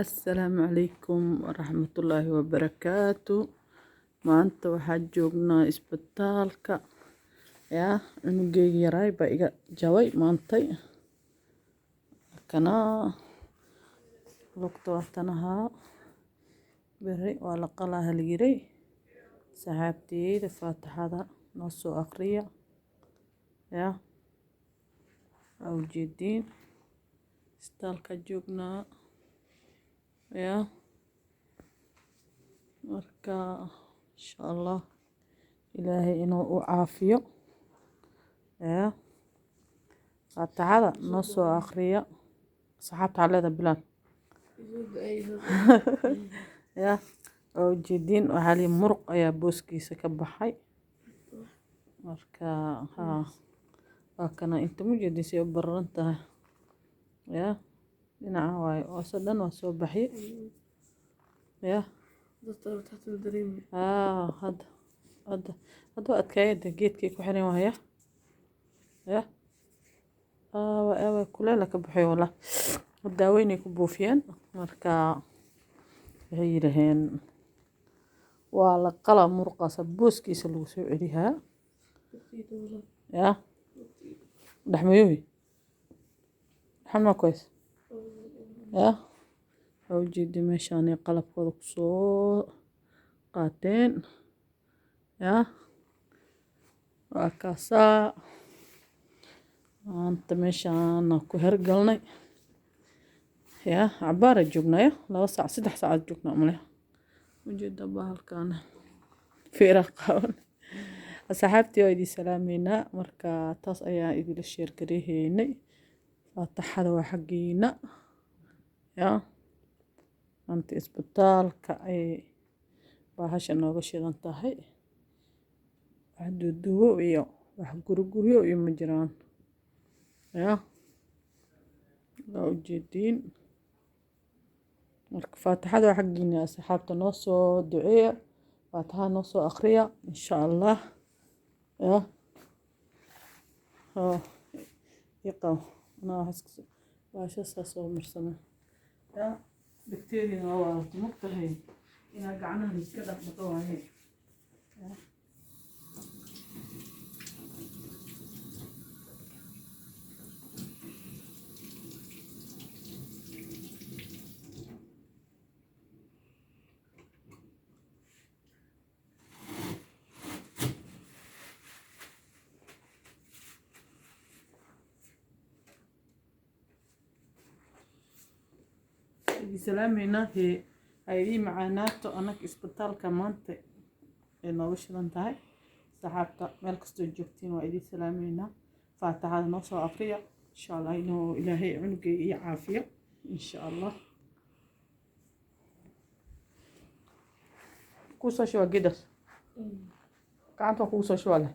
Assalaamu calaykum waraxmatullaahi wabarakaatu. Maanta waxaan joognaa isbitaalka. Cunugeyga yaraay baa iga jabay maantay. Kana lugta watanahaa. Beri waa la qalaa halyiray. Saxaabtiyeyda faataxada noo soo akhriya. Awjeediin isbitaalka joognaa. Marka insha Allah ilaahay inuu u caafiyo. Faataxada noo soo akhriya. Saxaabta leeda bilaan. Awjeediin waxaa lii muruq ayaa booskiisa ka baxay. Marka waa kana inta mujeedisay u bararan tahay. Dhinaca waaye oo dhan waa soo baxay. Hada adkaayada geedkii ku xiran waaya. Kuleel ka baxay wala. Daaweynay ku buufiyeen. Marka waxay yiraahdeen waa la qalaa muruqaasa booskiisa lagu soo celiyaa. Dhaxmayoobi. Dhaxma koys. Awjeedi meeshaan qalabkooda ku soo qaateen. Waa kaasaa. Maanta meeshaan ku hergalnay. Cabbaara joognaa 2 saac 3 saac joognaa umale. Ujeeda bahalkaana. Feera qaban. Saxaabtii oo idin salaamayna marka taas ayaa idin share gareeynay. Faataxada waa xaqiina. Maanta isbitaalka ay bahasha nooga shidan tahay. Wax duuduwo iyo wax guriguriyo iyo ma jiraan. Awjeediin. Marka faataxada waa xaqiina saxaabta noo soo duceeya. Faataxada noo soo akhriya insha Allah. Iqaw. Bahasha soo marsana. Bacteria waa mugtahay. Ina gacanaha iska dhaqdo waaye. Salaamayna hay macaanaato anak isbitaalka maanta ee nooga shidan tahay. Saxaabta meel kastoo joogtiin waa idin salaamayna. Faataxada noo soo akhriya. Insha Allah inuu ilaahay cunugeyga iyo caafiyo. Insha Allah. Ku soo shoo gidas. Gacanta ku soo shoo leh.